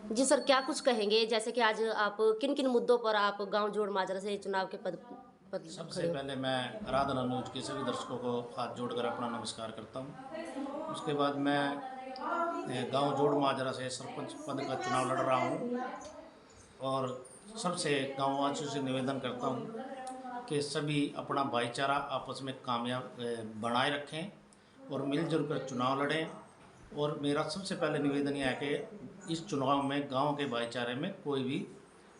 जी sir, क्या कुछ कहेंगे जैसे कि आज आप किन-किन मुद्दों पर आप गाँव जोड़ माजरा से चुनाव के पद पद सबसे खड़े हो? पहले मैं आराधना न्यूज़ के सभी दर्शकों को हाथ जोड़कर अपना नमस्कार करता हूँ। उसके बाद मैं गांव जोड़ माजरा से सरपंच पद का चुनाव लड़ रहा हूँ और सबसे गांववासियों से निवेदन करता हूँ कि सभी अपना भाईचारा आपस में कामयाब बनाए रखें और मिलजुल कर चुनाव लड़ें। और मेरा सबसे पहले निवेदन यह है कि इस चुनाव में गांव के भाईचारे में कोई भी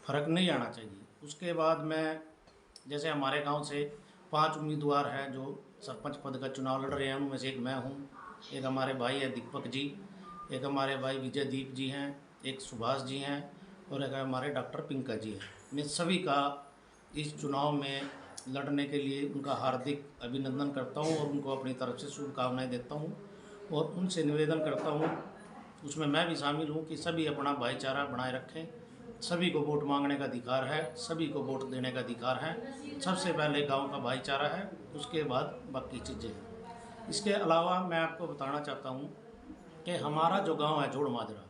फर्क नहीं आना चाहिए। उसके बाद मैं, जैसे हमारे गांव से 5 उम्मीदवार हैं जो सरपंच पद का चुनाव लड़ रहे हैं, उनमें से एक मैं हूं, एक हमारे भाई है दीपक जी, एक हमारे भाई विजय दीप जी हैं, एक सुभाष जी हैं और एक हमारे डॉक्टर पिंका जी हैं। मैं सभी का इस चुनाव में लड़ने के लिए उनका हार्दिक अभिनंदन करता हूं और उनको अपनी तरफ से शुभकामनाएं देता हूं और उनसे निवेदन करता हूं, उसमें मैं भी शामिल हूं, कि सभी अपना भाईचारा बनाए रखें। सभी को वोट मांगने का अधिकार है, सभी को वोट देने का अधिकार है। सबसे पहले गांव का भाईचारा है, उसके बाद बाकी चीज़ें हैं। इसके अलावा मैं आपको बताना चाहता हूं कि हमारा जो गांव है जोड़ माजरा,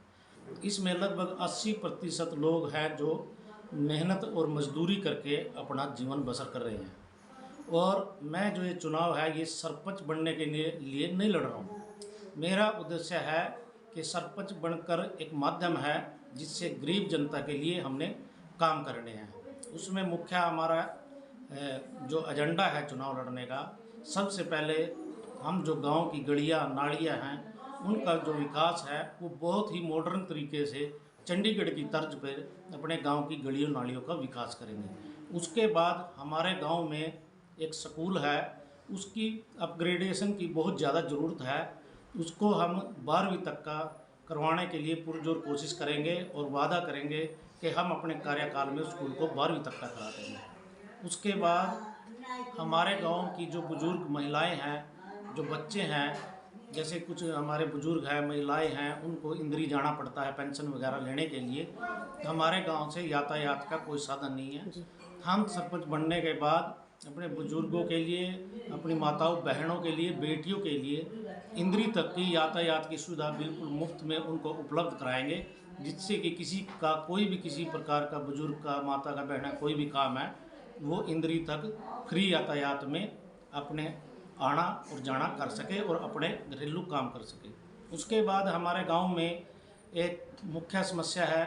इसमें लगभग 80% लोग हैं जो मेहनत और मजदूरी करके अपना जीवन बसर कर रहे हैं। और मैं जो ये चुनाव है ये सरपंच बनने के लिए नहीं लड़ रहा हूँ। मेरा उद्देश्य है कि सरपंच बनकर एक माध्यम है जिससे गरीब जनता के लिए हमने काम करने हैं। उसमें मुख्य हमारा जो एजेंडा है चुनाव लड़ने का, सबसे पहले हम जो गांव की गलियां नालियां हैं उनका जो विकास है वो बहुत ही मॉडर्न तरीके से चंडीगढ़ की तर्ज पर अपने गांव की गलियों नालियों का विकास करेंगे। उसके बाद हमारे गांव में एक स्कूल है, उसकी अपग्रेडेशन की बहुत ज़्यादा ज़रूरत है। उसको हम 12वीं तक का करवाने के लिए पुरजोर कोशिश करेंगे और वादा करेंगे कि हम अपने कार्यकाल में स्कूल को 12वीं तक का करा देंगे। उसके बाद हमारे गांव की जो बुज़ुर्ग महिलाएं हैं, जो बच्चे हैं, जैसे कुछ हमारे बुज़ुर्ग हैं, महिलाएं हैं, उनको इंदरी जाना पड़ता है पेंशन वगैरह लेने के लिए। तो हमारे गांव से यातायात का कोई साधन नहीं है। जी। हम सरपंच बनने के बाद अपने बुजुर्गों के लिए, अपनी माताओं बहनों के लिए, बेटियों के लिए इंदरी तक की यातायात की सुविधा बिल्कुल मुफ्त में उनको उपलब्ध कराएंगे, जिससे कि किसी का कोई भी किसी प्रकार का बुजुर्ग का, माता का, बहन का कोई भी काम है वो इंदरी तक फ्री यातायात में अपने आना और जाना कर सके और अपने घरेलू काम कर सके। उसके बाद हमारे गांव में एक मुख्य समस्या है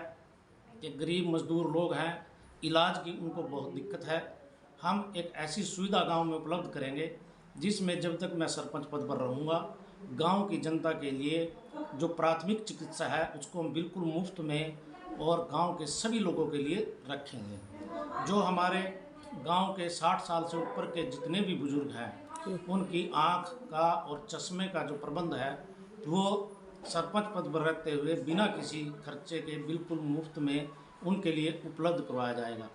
कि गरीब मजदूर लोग हैं, इलाज की उनको बहुत दिक्कत है। हम एक ऐसी सुविधा गांव में उपलब्ध करेंगे जिसमें जब तक मैं सरपंच पद पर रहूँगा, गांव की जनता के लिए जो प्राथमिक चिकित्सा है उसको हम बिल्कुल मुफ्त में और गांव के सभी लोगों के लिए रखेंगे। जो हमारे गांव के 60 साल से ऊपर के जितने भी बुजुर्ग हैं, जी। उनकी आँख का और चश्मे का जो प्रबंध है वो सरपंच पद पर रहते हुए बिना किसी खर्चे के बिल्कुल मुफ्त में उनके लिए उपलब्ध करवाया जाएगा।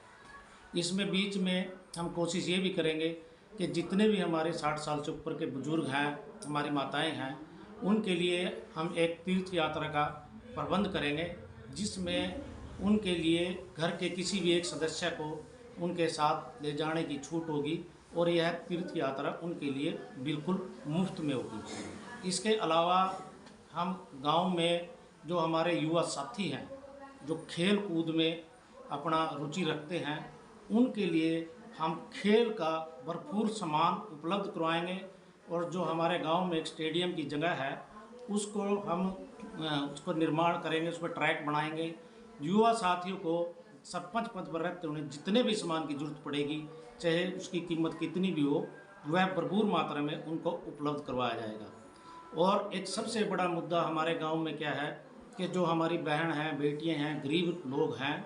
इसमें बीच में हम कोशिश ये भी करेंगे कि जितने भी हमारे 60 साल से ऊपर के बुजुर्ग हैं, हमारी माताएं हैं, उनके लिए हम एक तीर्थ यात्रा का प्रबंध करेंगे, जिसमें उनके लिए घर के किसी भी एक सदस्य को उनके साथ ले जाने की छूट होगी और यह तीर्थ यात्रा उनके लिए बिल्कुल मुफ्त में होगी। इसके अलावा हम गांव में जो हमारे युवा साथी हैं, जो खेल कूद में अपना रुचि रखते हैं, उनके लिए हम खेल का भरपूर सामान उपलब्ध करवाएंगे। और जो हमारे गांव में एक स्टेडियम की जगह है उसको हम उसको निर्माण करेंगे, उस पर ट्रैक बनाएंगे। युवा साथियों को सरपंच पद पर रहते हुए जितने भी सामान की जरूरत पड़ेगी, चाहे उसकी कीमत कितनी भी हो, वह भरपूर मात्रा में उनको उपलब्ध करवाया जाएगा। और एक सबसे बड़ा मुद्दा हमारे गांव में क्या है कि जो हमारी बहन हैं, बेटियां हैं, गरीब लोग हैं,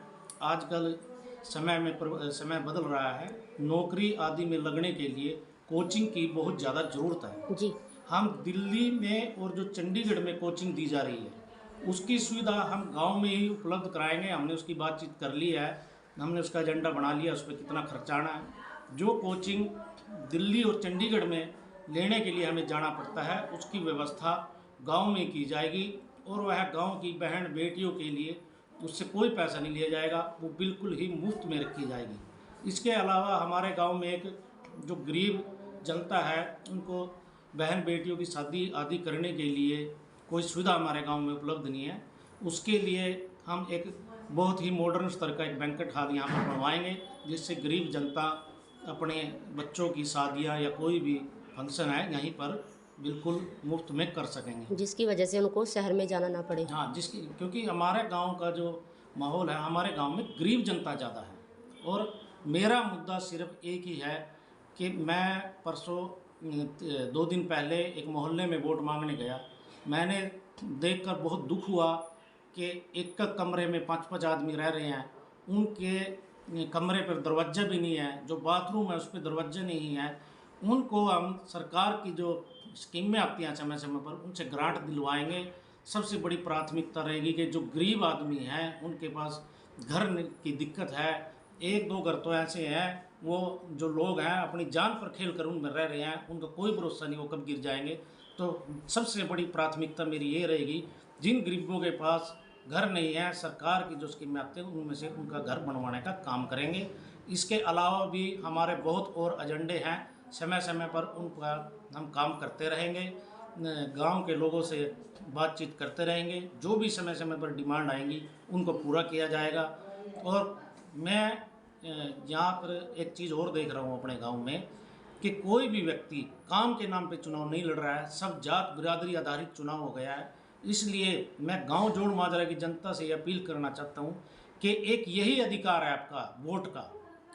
आजकल समय बदल रहा है, नौकरी आदि में लगने के लिए कोचिंग की बहुत ज़्यादा ज़रूरत है। जी। हम दिल्ली में और जो चंडीगढ़ में कोचिंग दी जा रही है उसकी सुविधा हम गांव में ही उपलब्ध कराएंगे। हमने उसकी बातचीत कर ली है, हमने उसका एजेंडा बना लिया, उस पर कितना खर्चाना है। जो कोचिंग दिल्ली और चंडीगढ़ में लेने के लिए हमें जाना पड़ता है उसकी व्यवस्था गांव में की जाएगी और वह गांव की बहन बेटियों के लिए उससे कोई पैसा नहीं लिया जाएगा, वो बिल्कुल ही मुफ्त में रखी जाएगी। इसके अलावा हमारे गांव में एक जो गरीब जनता है उनको बहन बेटियों की शादी आदि करने के लिए कोई सुविधा हमारे गांव में उपलब्ध नहीं है। उसके लिए हम एक बहुत ही मॉडर्न स्तर का एक बैंक्वेट हॉल यहाँ पर बनवाएंगे, जिससे गरीब जनता अपने बच्चों की शादियाँ या कोई भी फंक्शन है यहीं पर बिल्कुल मुफ्त में कर सकेंगे। जिसकी वजह से उनको शहर में जाना ना पड़े। हाँ, जिसकी क्योंकि हमारे गांव का जो माहौल है, हमारे गांव में गरीब जनता ज़्यादा है। और मेरा मुद्दा सिर्फ एक ही है कि मैं परसों 2 दिन पहले एक मोहल्ले में वोट मांगने गया। मैंने देखकर बहुत दुख हुआ कि एक कमरे में 5-5 आदमी रह रहे हैं, उनके कमरे पर दरवाज़ा भी नहीं है, जो बाथरूम है उस पर दरवाज़ा नहीं है। उनको हम सरकार की जो स्कीमें आती हैं समय समय पर, उनसे ग्रांट दिलवाएंगे। सबसे बड़ी प्राथमिकता रहेगी कि जो गरीब आदमी हैं उनके पास घर की दिक्कत है। 1-2 घर तो ऐसे हैं, वो जो लोग हैं अपनी जान पर खेल कर उनमें रह रहे हैं, उनका कोई भरोसा नहीं वो कब गिर जाएंगे। तो सबसे बड़ी प्राथमिकता मेरी ये रहेगी, जिन गरीबों के पास घर नहीं है, सरकार की जो स्कीमें आती हैं उनमें से उनका घर बनवाने का काम करेंगे। इसके अलावा भी हमारे बहुत और एजेंडे हैं, समय समय पर उनका हम काम करते रहेंगे। गांव के लोगों से बातचीत करते रहेंगे, जो भी समय समय पर डिमांड आएंगी उनको पूरा किया जाएगा। और मैं यहाँ पर एक चीज़ और देख रहा हूँ अपने गांव में कि कोई भी व्यक्ति काम के नाम पे चुनाव नहीं लड़ रहा है, सब जात बिरादरी आधारित चुनाव हो गया है। इसलिए मैं गांव जोड़ माजरा की जनता से अपील करना चाहता हूँ कि एक यही अधिकार है आपका वोट का,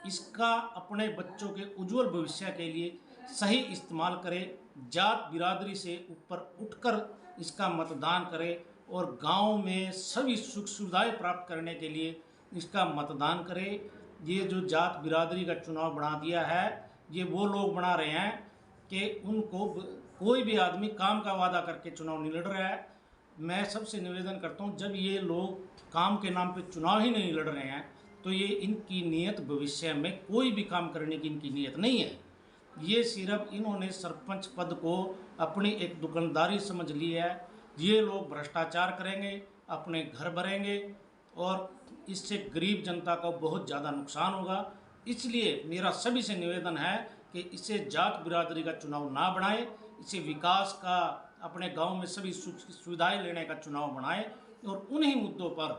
इसका अपने बच्चों के उज्जवल भविष्य के लिए सही इस्तेमाल करें। जात बिरादरी से ऊपर उठकर इसका मतदान करें और गांव में सभी सुख सुविधाएं प्राप्त करने के लिए इसका मतदान करें। ये जो जात बिरादरी का चुनाव बना दिया है, ये वो लोग बना रहे हैं कि उनको कोई भी आदमी काम का वादा करके चुनाव नहीं लड़ रहा है। मैं सबसे निवेदन करता हूँ, जब ये लोग काम के नाम पे चुनाव ही नहीं लड़ रहे हैं तो ये इनकी नीयत भविष्य में कोई भी काम करने की इनकी नीयत नहीं है। ये सिर्फ इन्होंने सरपंच पद को अपनी एक दुकानदारी समझ ली है। ये लोग भ्रष्टाचार करेंगे, अपने घर भरेंगे और इससे गरीब जनता को बहुत ज़्यादा नुकसान होगा। इसलिए मेरा सभी से निवेदन है कि इसे जात बिरादरी का चुनाव ना बनाए, इसे विकास का, अपने गांव में सभी सुख सुविधाएं लेने का चुनाव बनाए और उन्हीं मुद्दों पर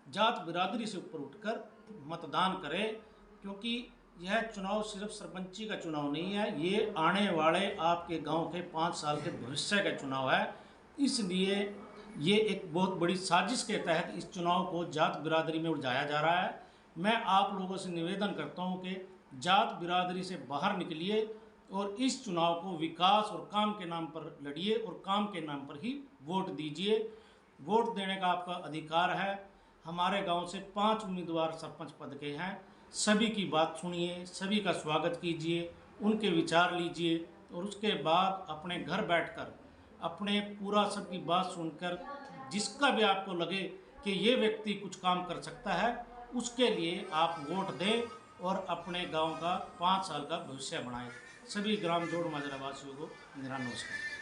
जात बिरादरी से ऊपर उठकर मतदान करें। क्योंकि यह चुनाव सिर्फ सरपंची का चुनाव नहीं है, ये आने वाले आपके गांव के 5 साल के भविष्य का चुनाव है। इसलिए ये एक बहुत बड़ी साजिश के तहत इस चुनाव को जात बिरादरी में उलझाया जा रहा है। मैं आप लोगों से निवेदन करता हूं कि जात बिरादरी से बाहर निकलिए और इस चुनाव को विकास और काम के नाम पर लड़िए और काम के नाम पर ही वोट दीजिए। वोट देने का आपका अधिकार है। हमारे गांव से 5 उम्मीदवार सरपंच पद के हैं। सभी की बात सुनिए, सभी का स्वागत कीजिए, उनके विचार लीजिए और उसके बाद अपने घर बैठकर अपने पूरा सबकी बात सुनकर जिसका भी आपको लगे कि ये व्यक्ति कुछ काम कर सकता है, उसके लिए आप वोट दें और अपने गांव का 5 साल का भविष्य बनाएं। सभी ग्राम जोड़ माजरा वासियों को मेरा नमस्कार।